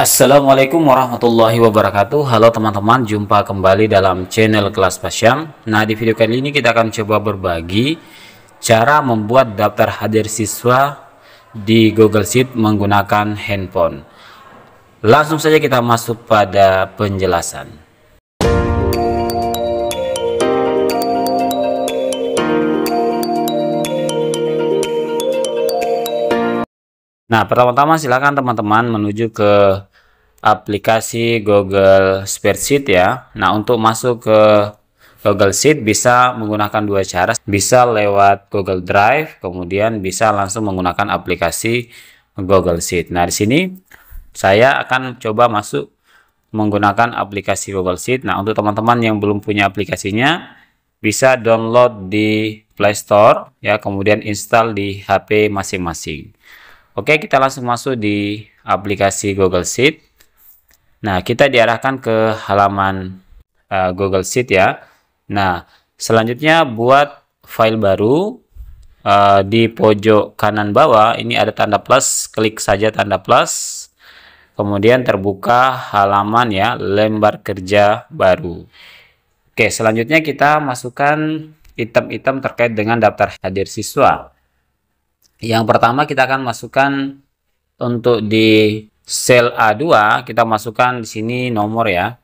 Assalamualaikum warahmatullahi wabarakatuh. Halo teman-teman, jumpa kembali dalam channel Kelas Pasyam. Nah, di video kali ini kita akan coba berbagi cara membuat daftar hadir siswa di Google Sheet menggunakan handphone. Langsung saja kita masuk pada penjelasan. Nah, pertama-tama silakan teman-teman menuju ke aplikasi Google Spreadsheet ya. Nah, untuk masuk ke Google Sheet bisa menggunakan dua cara, bisa lewat Google Drive, kemudian bisa langsung menggunakan aplikasi Google Sheet. Nah, di sini saya akan coba masuk menggunakan aplikasi Google Sheet. Nah, untuk teman-teman yang belum punya aplikasinya, bisa download di Play Store ya, kemudian install di HP masing-masing. Oke, kita langsung masuk di aplikasi Google Sheet. Nah, kita diarahkan ke halaman Google Sheet ya. Nah, selanjutnya buat file baru, di pojok kanan bawah ini ada tanda plus, klik saja tanda plus. Kemudian terbuka halaman ya, lembar kerja baru. Oke, selanjutnya kita masukkan item-item terkait dengan daftar hadir siswa. Yang pertama kita akan masukkan untuk di sel A2, kita masukkan di sini nomor ya.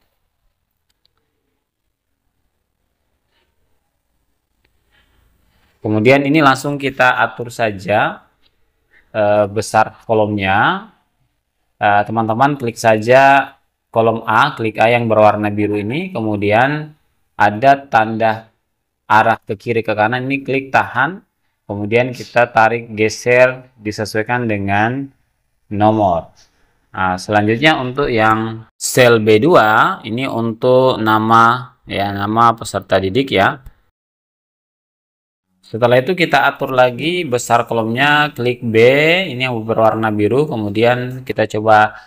Kemudian ini langsung kita atur saja besar kolomnya. Teman-teman klik saja kolom A, klik A yang berwarna biru ini, kemudian ada tanda arah ke kiri ke kanan, ini klik tahan. Kemudian kita tarik geser disesuaikan dengan nomor. Nah, selanjutnya untuk yang sel B2 ini untuk nama ya, nama peserta didik ya. Setelah itu kita atur lagi besar kolomnya, klik B ini yang berwarna biru, kemudian kita coba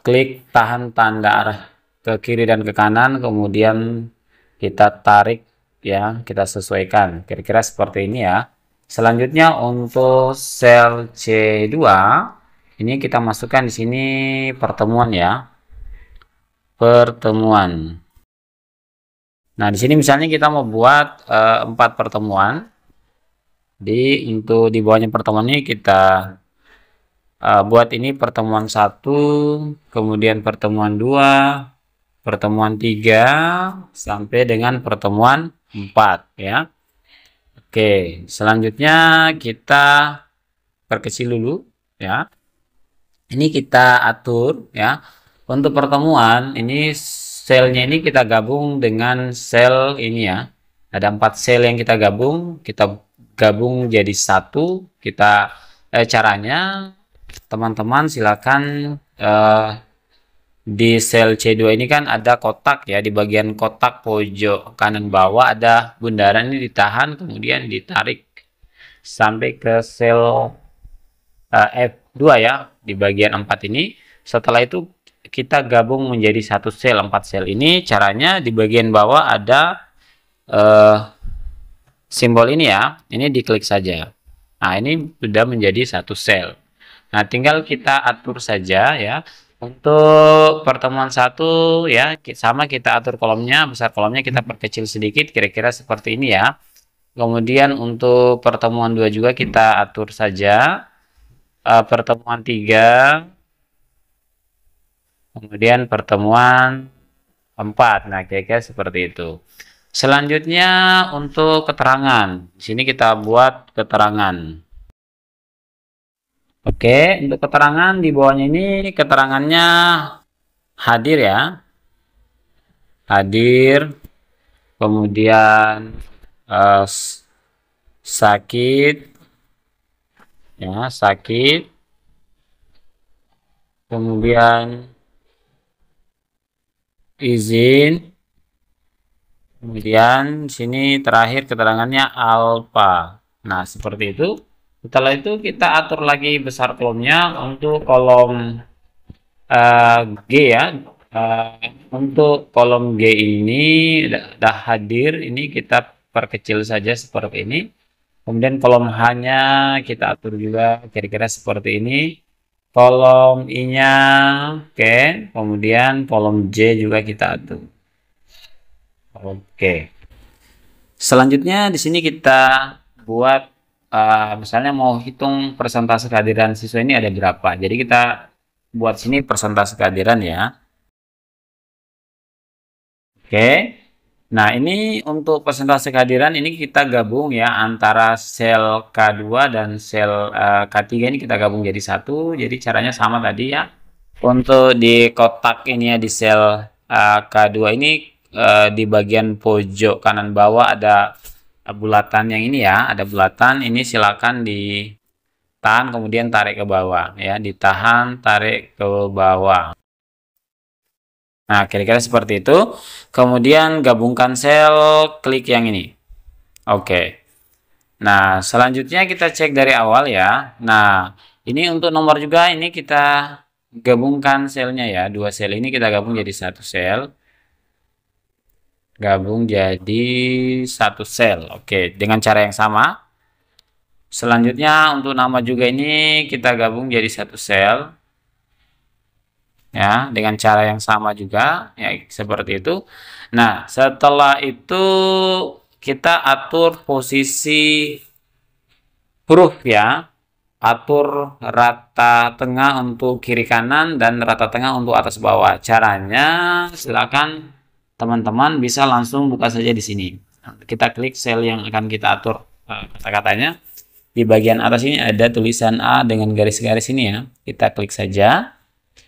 klik tahan tanda arah ke kiri dan ke kanan, kemudian kita tarik ya, kita sesuaikan kira-kira seperti ini ya. Selanjutnya untuk sel C2 ini kita masukkan di sini pertemuan ya, pertemuan. Nah, di sini misalnya kita mau buat 4 pertemuan, untuk di bawahnya pertemuan ini kita buat ini pertemuan 1, kemudian pertemuan 2, pertemuan 3 sampai dengan pertemuan 4 ya. Oke, selanjutnya kita perkecil dulu ya. Ini kita atur ya. Untuk pertemuan ini selnya ini kita gabung dengan sel ini ya. Ada 4 sel yang kita gabung jadi satu. Kita caranya teman-teman silakan di sel C2 ini kan ada kotak ya, di bagian kotak pojok kanan bawah ada bundaran, ini ditahan kemudian ditarik sampai ke sel F2 ya, di bagian 4 ini. Setelah itu kita gabung menjadi satu sel, 4 sel ini. Caranya di bagian bawah ada simbol ini ya, ini diklik saja. Nah, ini sudah menjadi satu sel. Nah, tinggal kita atur saja ya. Untuk pertemuan 1 ya, sama kita atur kolomnya, besar kolomnya kita perkecil sedikit, kira-kira seperti ini ya. Kemudian untuk pertemuan 2 juga kita atur saja. Pertemuan 3, kemudian pertemuan 4. Nah, kira-kira seperti itu. Selanjutnya untuk keterangan, di sini kita buat keterangan. Oke, untuk keterangan di bawahnya ini keterangannya hadir ya, hadir, kemudian sakit ya, sakit, kemudian izin, kemudian sini terakhir keterangannya alfa. Nah, seperti itu. Setelah itu kita atur lagi besar kolomnya. Untuk kolom G ya, untuk kolom G ini sudah hadir, ini kita perkecil saja seperti ini. Kemudian kolom H-nya kita atur juga kira-kira seperti ini. kolom I-nya, oke. Kemudian kolom J juga kita atur. Oke. Selanjutnya di sini kita buat misalnya mau hitung persentase kehadiran siswa ini ada berapa. Jadi kita buat sini persentase kehadiran ya. Oke. Nah, ini untuk persentase kehadiran ini kita gabung ya antara sel K2 dan sel K3 ini kita gabung jadi satu. Jadi caranya sama tadi ya. Untuk di kotak ini ya di sel K2 ini di bagian pojok kanan bawah ada bulatan yang ini ya, ada bulatan ini silakan ditahan kemudian tarik ke bawah ya, ditahan tarik ke bawah. Nah, kira-kira seperti itu. Kemudian gabungkan sel, klik yang ini. Oke. Nah, selanjutnya kita cek dari awal ya. Nah, ini untuk nomor juga ini kita gabungkan selnya ya. Dua sel ini kita gabung jadi satu sel. Gabung jadi satu sel. Oke, dengan cara yang sama. Selanjutnya untuk nama juga ini kita gabung jadi satu sel. Ya, dengan cara yang sama juga ya seperti itu. Nah, setelah itu kita atur posisi huruf ya, atur rata tengah untuk kiri kanan dan rata tengah untuk atas bawah. Caranya silakan teman-teman bisa langsung buka saja di sini. Kita klik sel yang akan kita atur kata-katanya. Di bagian atas ini ada tulisan A dengan garis-garis ini ya, kita klik saja.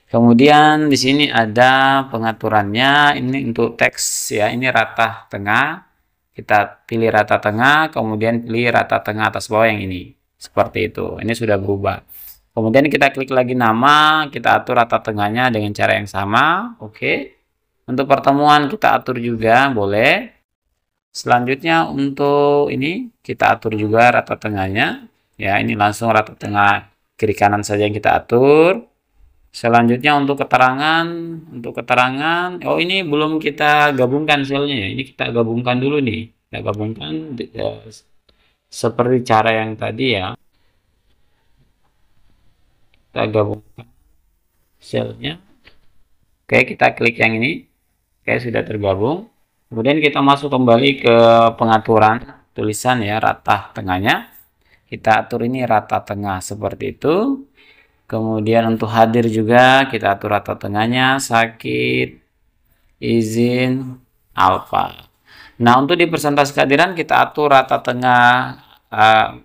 Kemudian di sini ada pengaturannya, ini untuk teks ya, ini rata tengah. Kita pilih rata tengah, kemudian pilih rata tengah atas bawah yang ini. Seperti itu. Ini sudah berubah. Kemudian kita klik lagi nama, kita atur rata tengahnya dengan cara yang sama. Oke. Untuk pertemuan kita atur juga, boleh. Selanjutnya untuk ini kita atur juga rata tengahnya. Ya, ini langsung rata tengah kiri kanan saja yang kita atur. Selanjutnya untuk keterangan, oh ini belum kita gabungkan selnya ya. Ini kita gabungkan dulu nih. Kita gabungkan seperti cara yang tadi ya. Kita gabungkan selnya. Oke, kita klik yang ini. Oke, sudah tergabung. Kemudian kita masuk kembali ke pengaturan tulisan ya, rata tengahnya. Kita atur ini rata tengah seperti itu. Kemudian untuk hadir juga kita atur rata tengahnya, sakit, izin, alfa. Nah, untuk di persentase kehadiran kita atur rata tengah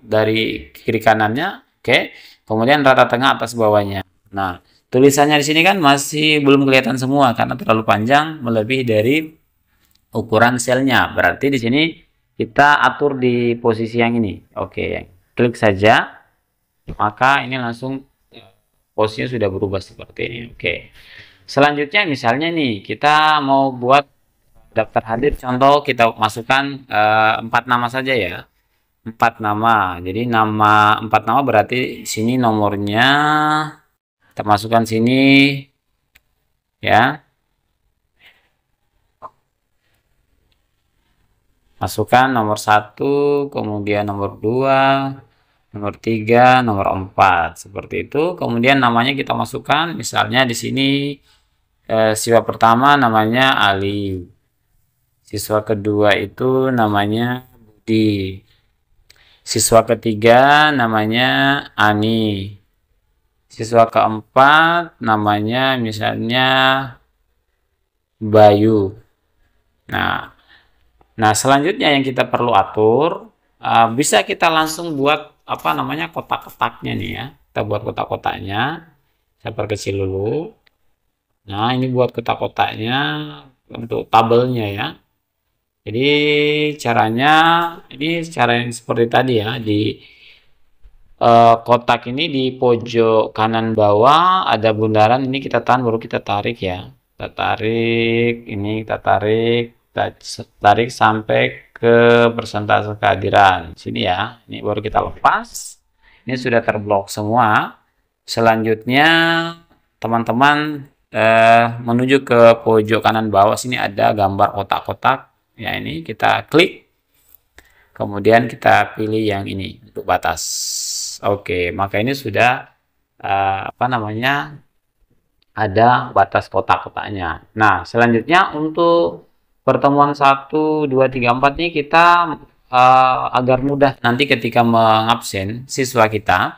dari kiri kanannya, oke. Kemudian rata tengah atas bawahnya. Nah, tulisannya di sini kan masih belum kelihatan semua karena terlalu panjang melebihi dari ukuran selnya. Berarti di sini kita atur di posisi yang ini. Oke, klik saja. Maka ini langsung posisinya sudah berubah seperti ini. Oke. Selanjutnya misalnya nih kita mau buat daftar hadir, contoh kita masukkan 4 nama saja ya. 4 nama. Jadi 4 nama berarti sini nomornya kita masukkan sini ya. Masukkan nomor 1, kemudian nomor 2, nomor 3, nomor 4 seperti itu. Kemudian namanya kita masukkan, misalnya di sini siswa pertama namanya Ali, siswa kedua itu namanya Budi, siswa ketiga namanya Ani, siswa keempat namanya misalnya Bayu. Nah, selanjutnya yang kita perlu atur, bisa kita langsung buat apa namanya kotak-kotaknya nih ya. Kita buat kotak-kotaknya. Saya perkecil dulu. Nah, ini buat kotak-kotaknya untuk tabelnya ya. Jadi caranya ini cara yang seperti tadi ya, di kotak ini di pojok kanan bawah ada bundaran, ini kita tahan baru kita tarik ya. Kita tarik, ini kita tarik sampai ke persentase kehadiran sini ya. Ini baru kita lepas. Ini sudah terblok semua. Selanjutnya teman-teman menuju ke pojok kanan bawah, sini ada gambar kotak-kotak ya, ini kita klik, kemudian kita pilih yang ini untuk batas. Oke, maka ini sudah apa namanya, ada batas kotak-kotaknya. Nah, selanjutnya untuk pertemuan 1, 2, 3, 4 ini kita agar mudah nanti ketika mengabsen siswa kita,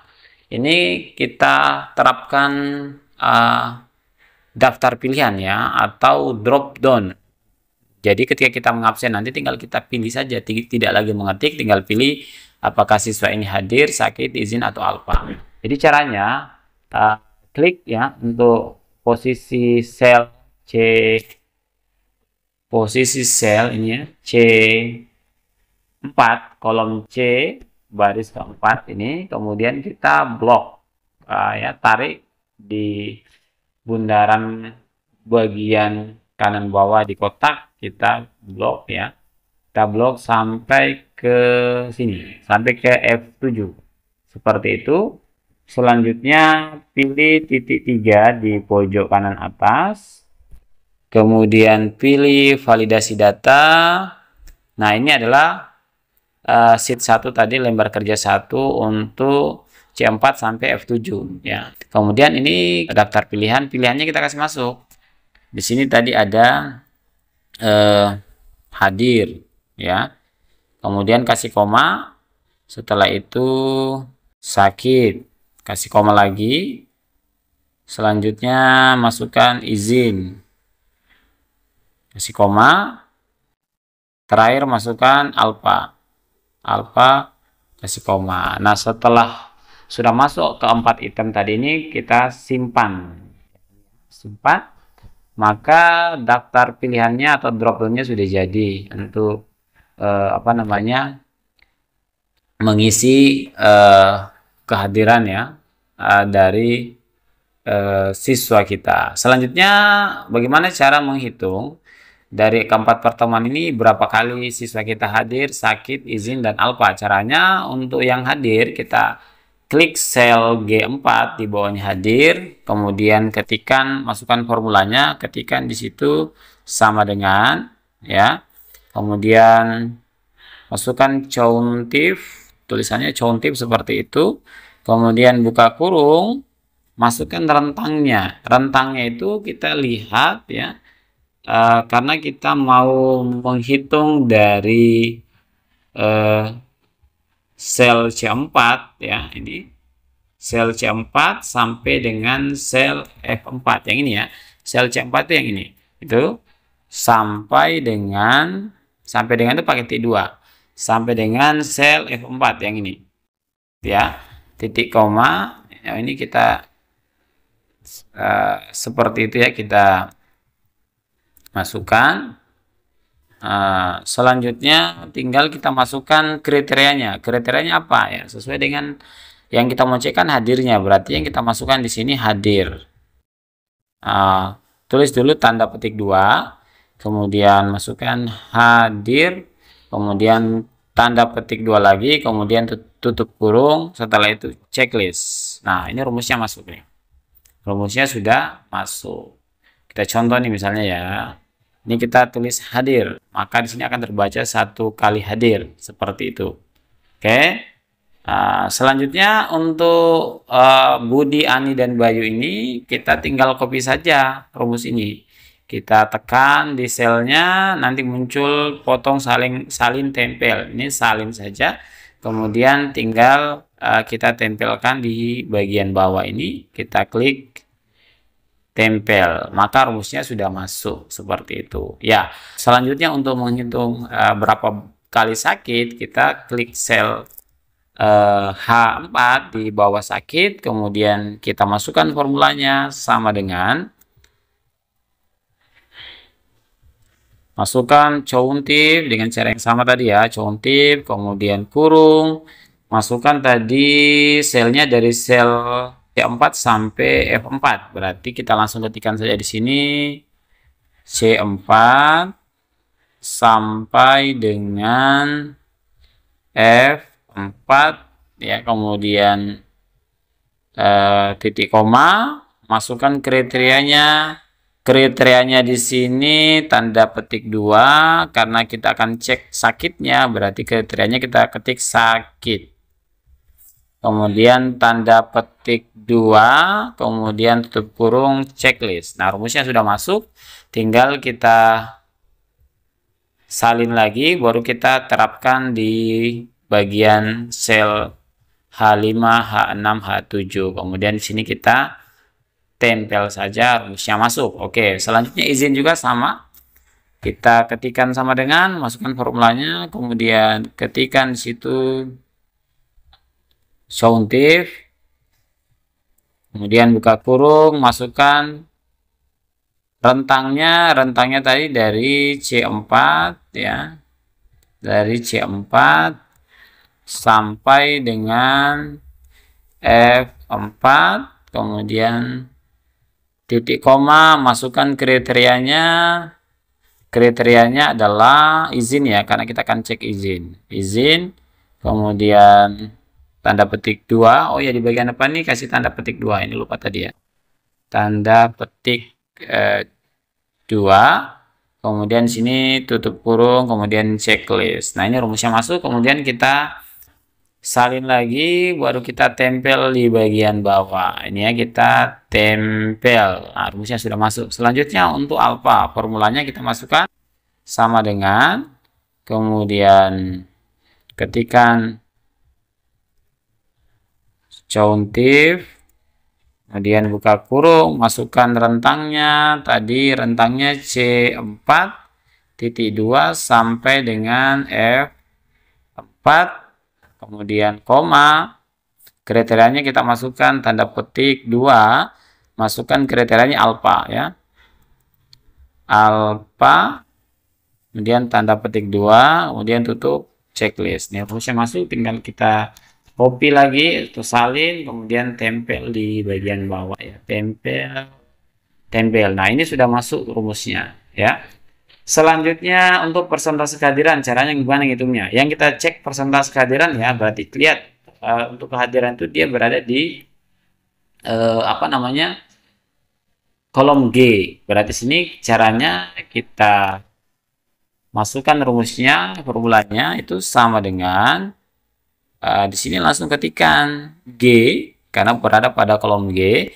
ini kita terapkan daftar pilihan ya, atau drop down. Jadi ketika kita mengabsen nanti tinggal kita pilih saja, tidak lagi mengetik, tinggal pilih apakah siswa ini hadir, sakit, izin, atau alfa. Jadi caranya klik ya untuk posisi sel C, posisi sel ini ya, C4, kolom C, baris keempat ini, kemudian kita blok, ya, tarik di bundaran bagian kanan bawah di kotak, kita blok ya, kita blok sampai ke sini, sampai ke F7 seperti itu. Selanjutnya pilih titik 3 di pojok kanan atas, kemudian pilih validasi data. Nah, ini adalah sheet 1 tadi, lembar kerja 1 untuk C4 sampai F7 ya. Kemudian ini daftar pilihannya kita kasih masuk. Di sini tadi ada hadir ya. Kemudian kasih koma. Setelah itu sakit. Kasih koma lagi. Selanjutnya masukkan izin. Kasih koma. Terakhir masukkan alfa. Alfa kasih koma. Nah, setelah sudah masuk ke 4 item tadi ini, kita simpan. Maka daftar pilihannya atau drop-downnya sudah jadi untuk apa namanya, mengisi kehadiran ya dari siswa kita. Selanjutnya, bagaimana cara menghitung dari keempat pertemuan ini berapa kali siswa kita hadir, sakit, izin, dan alfa? Caranya untuk yang hadir kita klik sel G4 di bawahnya hadir, kemudian masukkan formulanya, ketikkan di situ sama dengan ya. Kemudian masukkan countif, tulisannya countif seperti itu. Kemudian buka kurung, masukkan rentangnya. Rentangnya itu kita lihat ya. Karena kita mau menghitung dari sel C4 ya, ini sel C4 sampai dengan sel F4 yang ini ya. Sel C4 itu yang ini. Itu sampai dengan itu pakai T2. Sampai dengan sel F4 yang ini. Ya. Titik koma, ya, ini kita seperti itu ya, kita masukkan. Selanjutnya tinggal kita masukkan kriterianya. Kriterianya apa ya? Sesuai dengan yang kita mau cek kan hadirnya, berarti yang kita masukkan di sini hadir. Tulis dulu tanda petik 2, kemudian masukkan hadir, kemudian tanda petik 2 lagi, kemudian tutup kurung, setelah itu checklist. Nah, ini rumusnya masuk nih. Rumusnya sudah masuk. Kita contoh nih misalnya ya. Ini kita tulis hadir, maka di sini akan terbaca 1 kali hadir seperti itu. Oke. Selanjutnya untuk Budi, Ani, dan Bayu ini kita tinggal copy saja rumus ini. Kita tekan di selnya, nanti muncul potong salin tempel. Ini salin saja. Kemudian tinggal kita tempelkan di bagian bawah ini. Kita klik tempel, maka rumusnya sudah masuk seperti itu ya. Selanjutnya untuk menghitung berapa kali sakit, kita klik sel H4 di bawah sakit, kemudian kita masukkan formulanya sama dengan masukkan countif dengan cara yang sama tadi ya, countif, kemudian kurung, masukkan tadi selnya dari sel C4 sampai F4. Berarti kita langsung ketikkan saja di sini C4 sampai dengan F4 ya, kemudian titik koma, masukkan kriterianya. Kriterianya di sini tanda petik 2 karena kita akan cek sakitnya, berarti kriterianya kita ketik sakit. kemudian tanda petik 2, kemudian tutup kurung checklist. Nah, rumusnya sudah masuk, tinggal kita salin lagi, baru kita terapkan di bagian sel H5, H6, H7. Kemudian di sini kita tempel saja, rumusnya masuk. Oke, selanjutnya izin juga sama. Kita ketikkan sama dengan masukkan formulanya, kemudian ketikkan di situ countif, kemudian buka kurung, masukkan rentangnya tadi dari C4 ya, dari C4 sampai dengan F4, kemudian titik koma, masukkan kriterianya adalah izin ya, karena kita akan cek izin, kemudian tanda petik 2. Oh ya, di bagian depan nih kasih tanda petik 2, ini lupa tadi ya, tanda petik 2, kemudian sini tutup kurung, kemudian checklist. Nah, ini rumusnya masuk, kemudian kita salin lagi, baru kita tempel di bagian bawah. Ini ya, kita tempel. Nah, rumusnya sudah masuk. Selanjutnya untuk alfa, formulanya kita masukkan sama dengan, kemudian ketikkan countif, kemudian buka kurung, masukkan rentangnya, tadi rentangnya C4 titik 2 sampai dengan F4, kemudian koma, kriterianya kita masukkan tanda petik 2, masukkan kriterianya alfa ya, alfa, kemudian tanda petik 2, kemudian tutup checklist. Ini rumusnya masuk, tinggal kita copy lagi atau salin, kemudian tempel di bagian bawah ya, tempel. Nah, ini sudah masuk rumusnya ya. Selanjutnya untuk persentase kehadiran, caranya gimana ngitungnya? Yang kita cek persentase kehadiran ya, berarti lihat untuk kehadiran itu dia berada di kolom G. Berarti sini caranya kita masukkan rumusnya, formulanya itu sama dengan di sini langsung ketikkan G karena berada pada kolom G.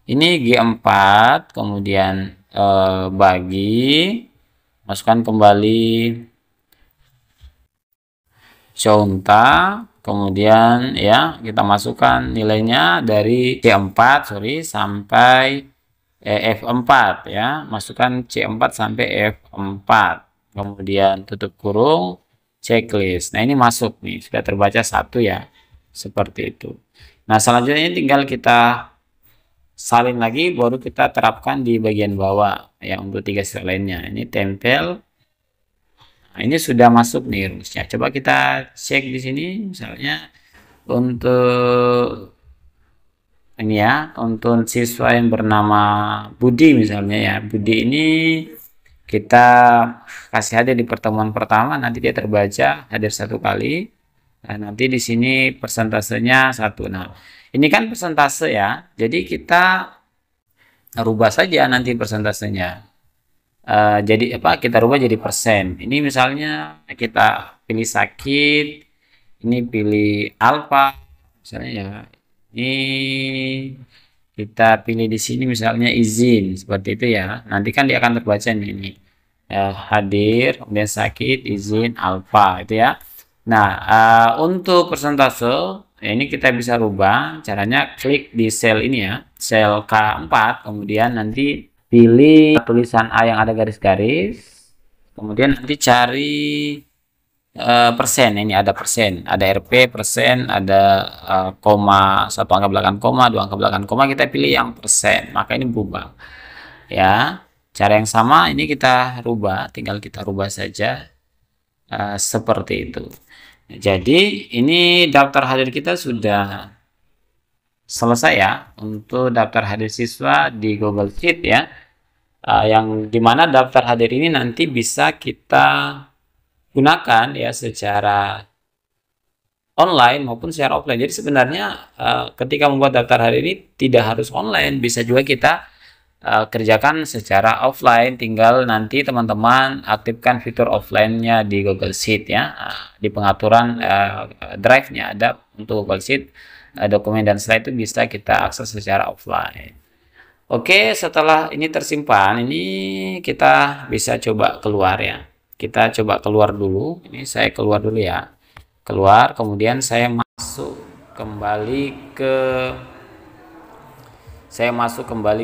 Ini G4, kemudian bagi, masukkan kembali conta, kemudian ya kita masukkan nilainya dari C4 sampai F4 ya, masukkan C4 sampai F4, kemudian tutup kurung checklist. Nah, ini masuk nih, sudah terbaca 1 ya, seperti itu. Nah, selanjutnya tinggal kita salin lagi, baru kita terapkan di bagian bawah ya untuk 3 sel lainnya. Ini tempel. Nah, ini sudah masuk nih rumusnya. Coba kita cek di sini, misalnya untuk ini ya, untuk siswa yang bernama Budi misalnya ya, Budi ini kita kasih hadir di pertemuan pertama, nanti dia terbaca hadir 1 kali. Nah, nanti di sini persentasenya 1. Nah, ini kan persentase ya, jadi kita rubah saja nanti persentasenya. Jadi apa? Kita rubah jadi persen. Ini misalnya kita pilih sakit, ini pilih alfa, misalnya ya. Ini kita pilih di sini misalnya izin, seperti itu ya. Nanti kan dia akan terbaca nih, ini hadir, kemudian sakit, izin, alfa, itu ya. Nah, untuk persentase ini kita bisa rubah, caranya klik di sel ini ya, sel K4, kemudian nanti pilih tulisan A yang ada garis-garis, kemudian nanti cari persen. Ini ada persen, ada RP persen, ada koma, 1 angka belakang koma, 2 angka belakang koma, kita pilih yang persen, maka ini berubah ya. Cara yang sama ini kita rubah, tinggal kita rubah saja seperti itu. Jadi ini daftar hadir kita sudah selesai ya untuk daftar hadir siswa di Google Sheet ya, yang dimana daftar hadir ini nanti bisa kita gunakan ya secara online maupun secara offline. Jadi sebenarnya ketika membuat daftar hadir ini tidak harus online, bisa juga kita kerjakan secara offline, tinggal nanti teman-teman aktifkan fitur offline-nya di Google Sheet ya. Di pengaturan drive-nya ada untuk Google Sheet, dokumen, dan setelah itu bisa kita akses secara offline. Oke, setelah ini tersimpan, ini kita bisa coba keluar ya. Kita coba keluar dulu. Ini saya keluar dulu ya. Keluar, kemudian saya masuk kembali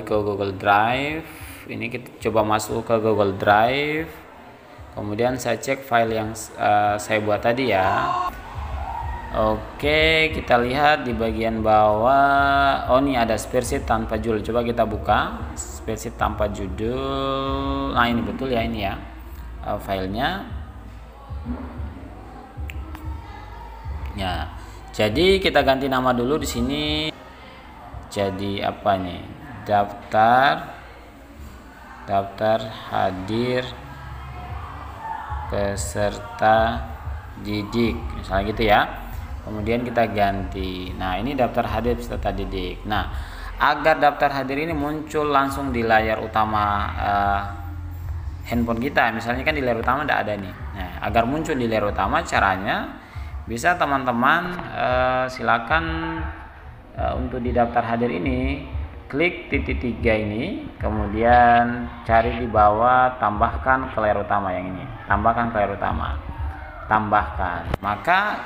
ke Google Drive. Ini kita coba masuk ke Google Drive. Kemudian saya cek file yang saya buat tadi ya. Oke, kita lihat di bagian bawah. Oh, ini ada spreadsheet tanpa judul. Coba kita buka spreadsheet tanpa judul. Nah, ini betul ya, ini ya filenya. Ya, jadi kita ganti nama dulu di sini. Jadi apa nih? Daftar hadir peserta didik, misalnya gitu ya. Kemudian kita ganti. Nah, ini daftar hadir peserta didik. Nah, agar daftar hadir ini muncul langsung di layar utama handphone kita, misalnya kan di layar utama tidak ada nih. Nah, agar muncul di layar utama, caranya bisa teman-teman silakan untuk di daftar hadir ini klik titik 3 ini, kemudian cari di bawah tambahkan ke layar utama yang ini. Tambahkan ke layar utama. Tambahkan. Maka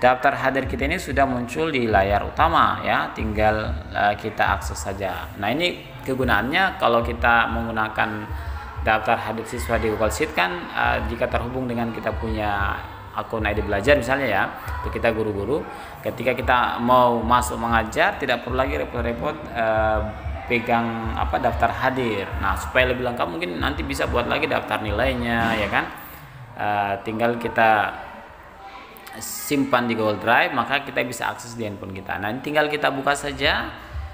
daftar hadir kita ini sudah muncul di layar utama ya, tinggal kita akses saja. Nah, ini kegunaannya kalau kita menggunakan daftar hadir siswa di Google Sheet kan, jika terhubung dengan kita punya akun ID Belajar misalnya ya, untuk kita guru-guru, ketika kita mau masuk mengajar tidak perlu lagi repot-repot pegang daftar hadir. Nah, supaya lebih lengkap mungkin nanti bisa buat lagi daftar nilainya ya kan. Tinggal kita simpan di Google Drive, maka kita bisa akses di handphone kita. Nah, tinggal kita buka saja,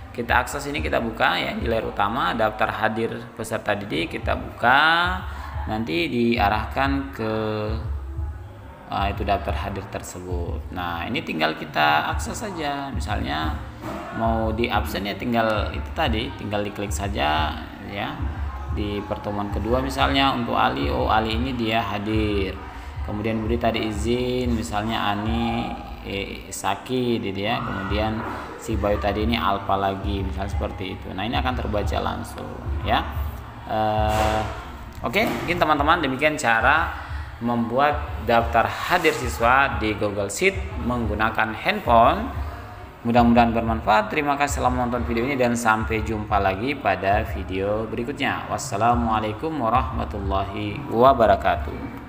kita akses ini, kita buka ya di layar utama daftar hadir peserta didik, kita buka, nanti diarahkan ke itu daftar hadir tersebut. Nah, ini tinggal kita akses saja. Misalnya mau di absen ya, tinggal itu tadi, tinggal diklik saja ya. Di pertemuan kedua misalnya untuk Ali, oh Ali ini dia hadir. Kemudian Budi tadi izin, misalnya Ani Saki dia, kemudian si Bayu tadi ini Alfa lagi, misalnya seperti itu. Nah, ini akan terbaca langsung ya. Oke, mungkin teman-teman demikian cara membuat daftar hadir siswa di Google Sheet menggunakan handphone. Mudah-mudahan bermanfaat. Terima kasih telah menonton video ini dan sampai jumpa lagi pada video berikutnya. Wassalamualaikum warahmatullahi wabarakatuh.